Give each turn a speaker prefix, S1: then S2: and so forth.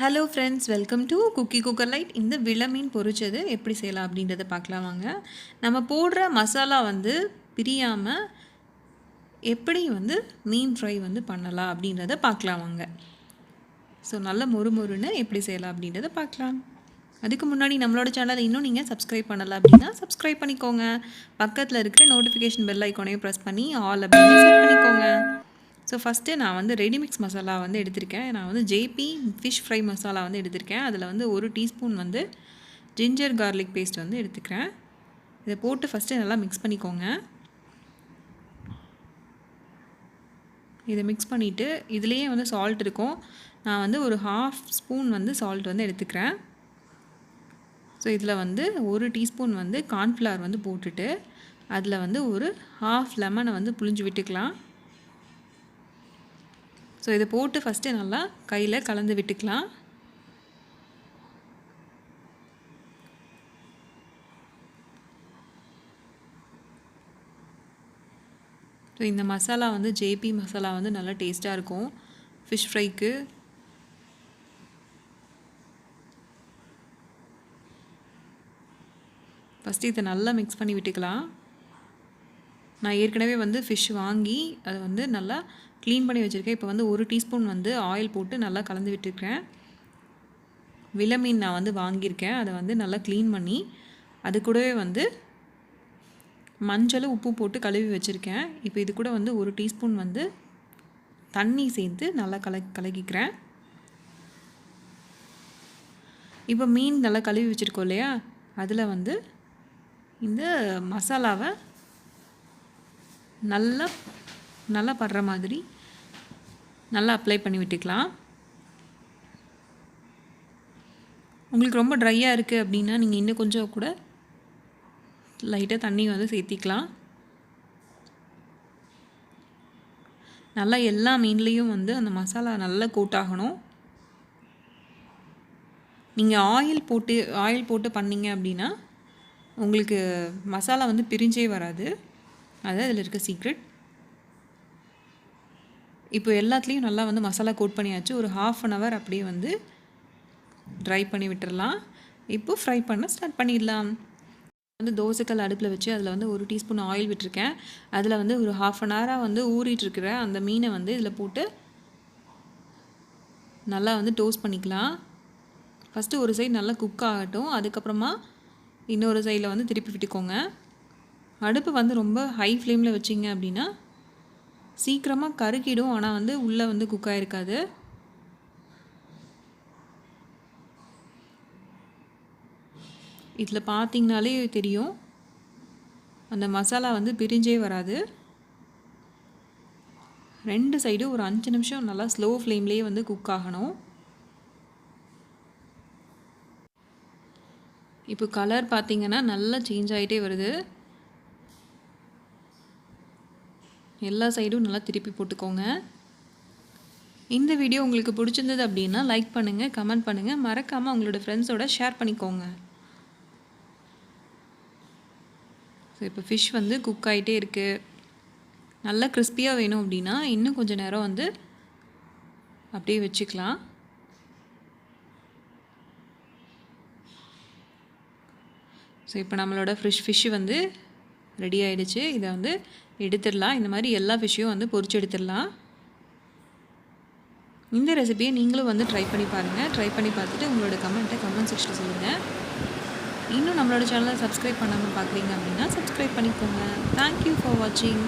S1: Hello friends, welcome to cookie cooker light. இந்த வில மீன் பொரிச்சது எப்படி செய்யலாம் அப்படின்றத பார்க்கலாம் வாங்க. நம்ம போடுற மசாலா பிரியாமல் எப்படி மீன் ஃப்ரை பண்ணலாம் அப்படின்றத பார்க்கலாம் வாங்க. ஸோ நல்ல மொறுன்னு எப்படி செய்யலாம் அப்படின்றத பார்க்கலாம். அதுக்கு முன்னாடி நம்மளோட சேனலை இன்னும் நீங்கள் சப்ஸ்கிரைப் பண்ணலை அப்படின்னா சப்ஸ்கிரைப் பண்ணிக்கோங்க. பக்கத்தில் இருக்கிற நோட்டிஃபிகேஷன் பெல் ஐக்கானையும் ப்ரெஸ் பண்ணி ஆல் அப்படின்னு செட் பண்ணிக்கோங்க. ஸோ ஃபஸ்ட்டு நான் ரெடிமிக்ஸ் மசாலா எடுத்திருக்கேன். நான் ஜேபி ஃபிஷ் ஃப்ரை மசாலா எடுத்திருக்கேன். அதில் ஒரு டீஸ்பூன் ஜிஞ்சர் கார்லிக் பேஸ்ட் எடுத்துக்கிறேன். இதை போட்டு ஃபஸ்ட்டு நல்லா மிக்ஸ் பண்ணிக்கோங்க. இதை மிக்ஸ் பண்ணிவிட்டு இதுலேயே சால்ட் இருக்கும். நான் ஒரு ஹாஃப் ஸ்பூன் சால்ட் எடுத்துக்கிறேன். ஸோ இதில் ஒரு டீஸ்பூன் கார்ன்ஃப்ளவர் போட்டுட்டு அதில் ஒரு ஹாஃப் லெமனை புழிஞ்சு விட்டுக்கலாம். ஸோ இதை போட்டு ஃபஸ்ட்டு நல்லா கையில் கலந்து விட்டுக்கலாம். ஸோ இந்த மசாலா ஜேபி மசாலா நல்லா டேஸ்ட்டாக இருக்கும் ஃபிஷ் ஃப்ரைக்கு. ஃபஸ்ட்டு இதை நல்லா மிக்ஸ் பண்ணி விட்டுக்கலாம். நான் ஏற்கனவே ஃபிஷ் வாங்கி அதை நல்லா க்ளீன் பண்ணி வச்சுருக்கேன். இப்போ ஒரு டீஸ்பூன் ஆயில் போட்டு நல்லா கலந்து விட்டுருக்கேன். வில மீன் நான் வாங்கியிருக்கேன். அதை நல்லா க்ளீன் பண்ணி அது கூடவே மஞ்சள் உப்பு போட்டு கழுவி வச்சுருக்கேன். இப்போ இது கூட ஒரு டீஸ்பூன் தண்ணி சேர்த்து நல்லா கலக்கிக்கிறேன். இப்போ மீன் நல்லா கழுவி வச்சுருக்கோம் இல்லையா, அதில் இந்த மசாலாவை நல்லா படுற மாதிரி நல்லா அப்ளை பண்ணி விட்டுக்கலாம். உங்களுக்கு ரொம்ப ட்ரையாக இருக்குது அப்படின்னா நீங்கள் இன்னும் கொஞ்சம் கூட லைட்டாக தண்ணி சேர்த்திக்கலாம். நல்லா எல்லா மீன்லேயும் அந்த மசாலா நல்லா கோட் ஆகணும். நீங்கள் ஆயில் போட்டு பண்ணிங்க அப்படின்னா உங்களுக்கு மசாலா பிரிஞ்சே வராது. அது அதில் இருக்க சீக்ரெட். இப்போ எல்லாத்துலேயும் நல்லா மசாலா கோட் பண்ணியாச்சு. ஒரு ½ அன் ஹவர் அப்படியே ட்ரை பண்ணி விட்டுடலாம். இப்போது ஃப்ரை பண்ண ஸ்டார்ட் பண்ணிடலாம். தோசைக்கல் அடுப்பில் வச்சு அதில் ஒரு டீஸ்பூன் ஆயில் விட்டுருக்கேன். அதில் ஒரு ½ அன் ஹவராக ஊறிட்டுருக்கிற அந்த மீனை இதில் போட்டு நல்லா டோஸ்ட் பண்ணிக்கலாம். ஃபஸ்ட்டு ஒரு சைடு நல்லா குக் ஆகட்டும். அதுக்கப்புறமா இன்னொரு சைடில் திருப்பி விட்டுக்கோங்க. அடுப்பு ரொம்ப ஹை ஃப்ளேமில் வச்சிங்க அப்படின்னா சீக்கிரமாக கருக்கிடும். ஆனால் உள்ளே குக் ஆகிருக்காது. இதில் பார்த்திங்கனாலே தெரியும் அந்த மசாலா பிரிஞ்சே வராது. 2 சைடும் ஒரு 5 நிமிஷம் நல்லா ஸ்லோ ஃப்ளேம்லேயே குக் ஆகணும். இப்போ கலர் பார்த்திங்கன்னா நல்லா சேஞ்ச் ஆகிட்டே வருது. எல்லா சைடும் நல்லா திருப்பி போட்டுக்கோங்க. இந்த வீடியோ உங்களுக்கு பிடிச்சிருந்தது அப்படின்னா லைக் பண்ணுங்கள், கமெண்ட் பண்ணுங்கள், மறக்காமல் உங்களோட ஃப்ரெண்ட்ஸோட ஷேர் பண்ணிக்கோங்க. ஸோ இப்போ ஃபிஷ் குக் ஆகிட்டே இருக்குது. நல்லா கிறிஸ்பியாக வேணும் அப்படின்னா இன்னும் கொஞ்சம் நேரம் அப்படியே வச்சுக்கலாம். ஸோ இப்போ நம்மளோட ஃபிஷ்ஷு ரெடி ஆகிடுச்சு. இதை எடுத்துடலாம். இந்த மாதிரி எல்லா ஃபிஷ்ஷையும் பொரிச்சு எடுத்துடலாம். இந்த ரெசிபியை நீங்களும் ட்ரை பண்ணி பாருங்கள். ட்ரை பண்ணி பார்த்துட்டு உங்களோட கமெண்ட் செக்ஷனில் சொல்லுங்கள். இன்னும் நம்மளோட சேனலை சப்ஸ்கிரைப் பண்ணாமல் பார்க்குறீங்க அப்படின்னா சப்ஸ்கிரைப் பண்ணிக்கோங்க. தேங்க்யூ ஃபார் வாட்சிங்.